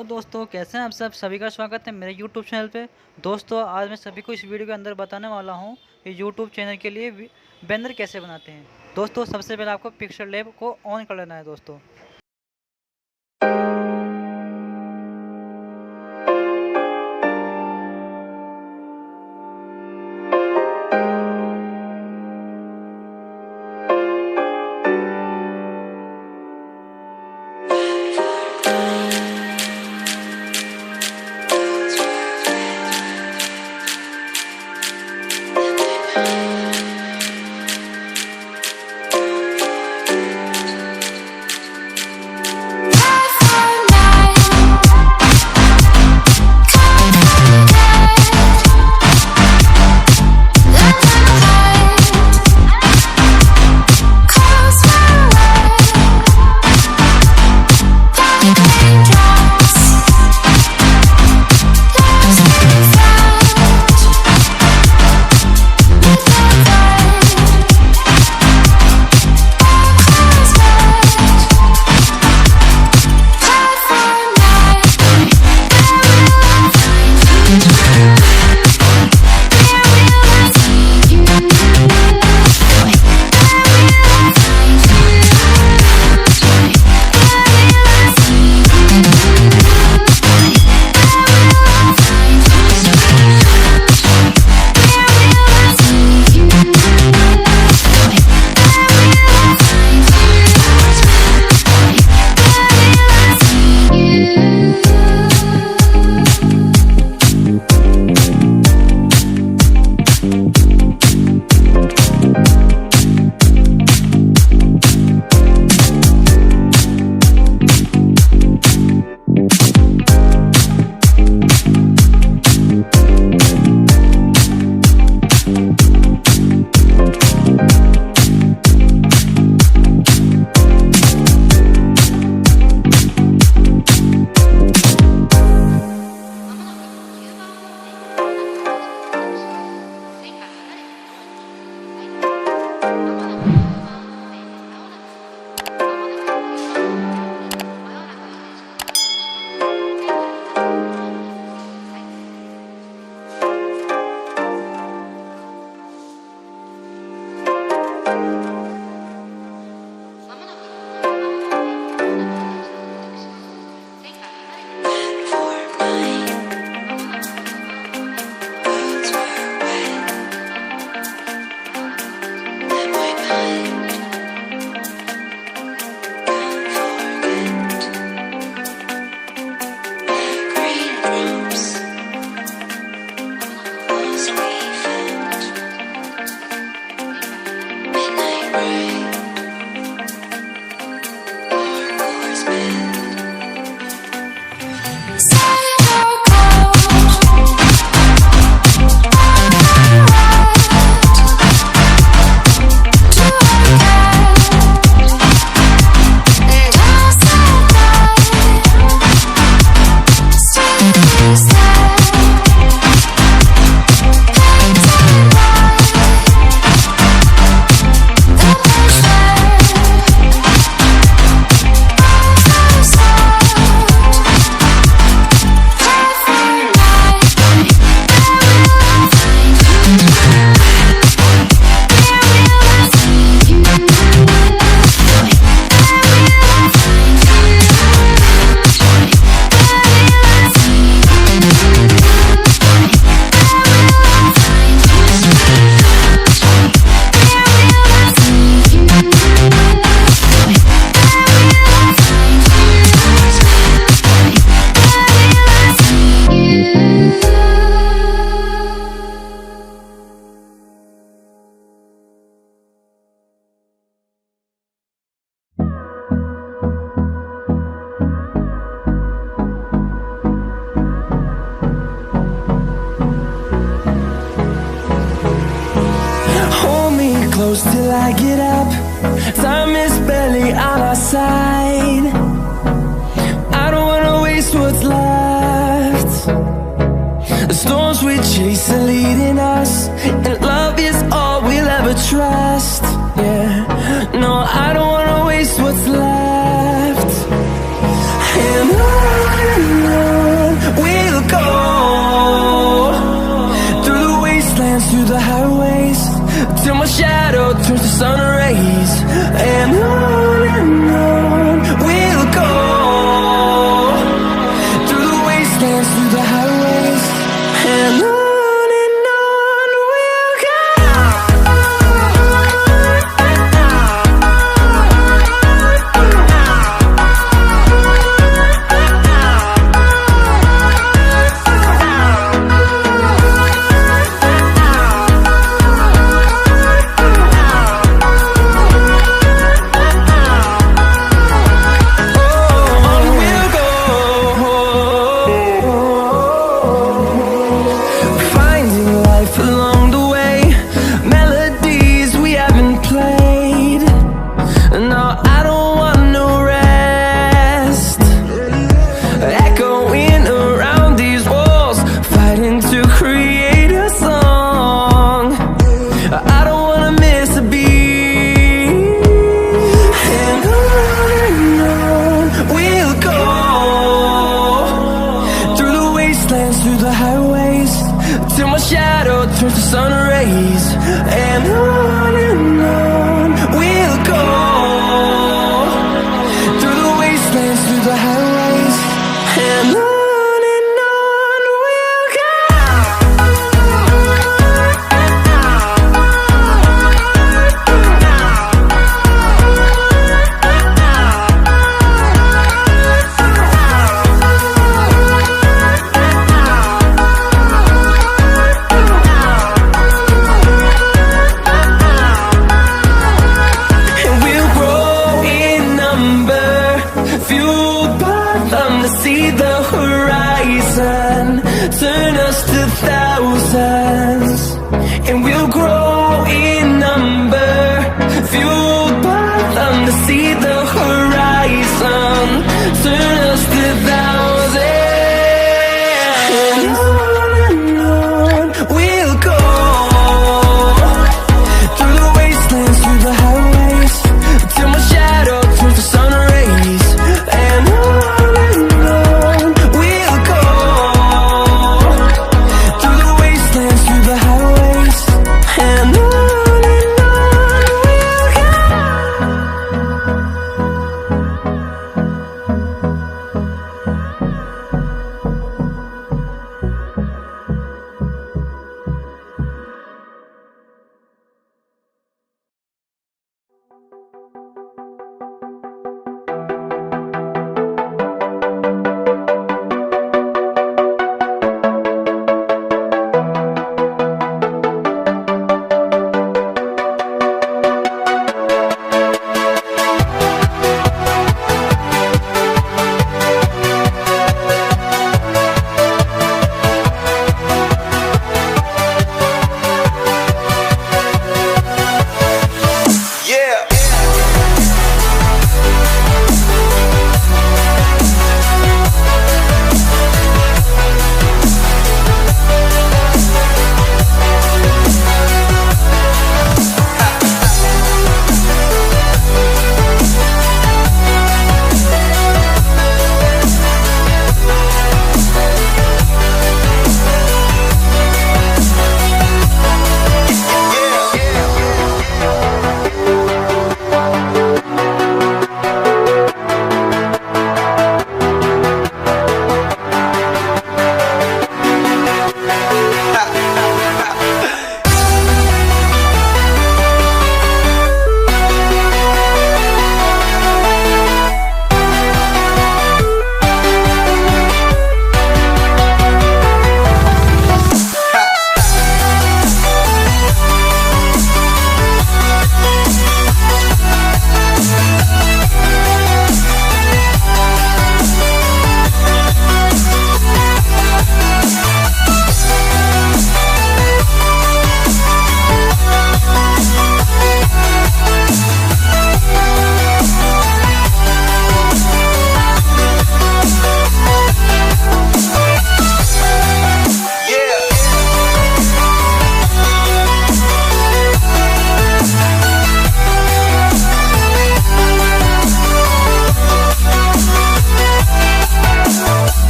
दोस्तों, कैसे हैं आप सब? सभी का स्वागत है मेरे YouTube चैनल पे। दोस्तों, आज मैं सभी को इस वीडियो के अंदर बताने वाला हूं कि YouTube चैनल के लिए बैनर कैसे बनाते हैं। दोस्तों, सबसे पहले आपको पिक्सल लैब को ऑन कर लेना है दोस्तों। Till I get up, time is barely on our side. I don't wanna waste what's left. The storms we chase are leading us, and love is all we'll ever trust. Yeah, no, I don't wanna waste what's left. And on the highways, till my shadow turns to sun rays. And on we'll go, through the wastelands, through the highways. And on we'll go. Through the highways, till my shadow turns to sun rays. And on we'll go, through the wastelands, through the highways. And on we'll go. Fueled by them to see the horizon, turn us to thousands, and we'll grow.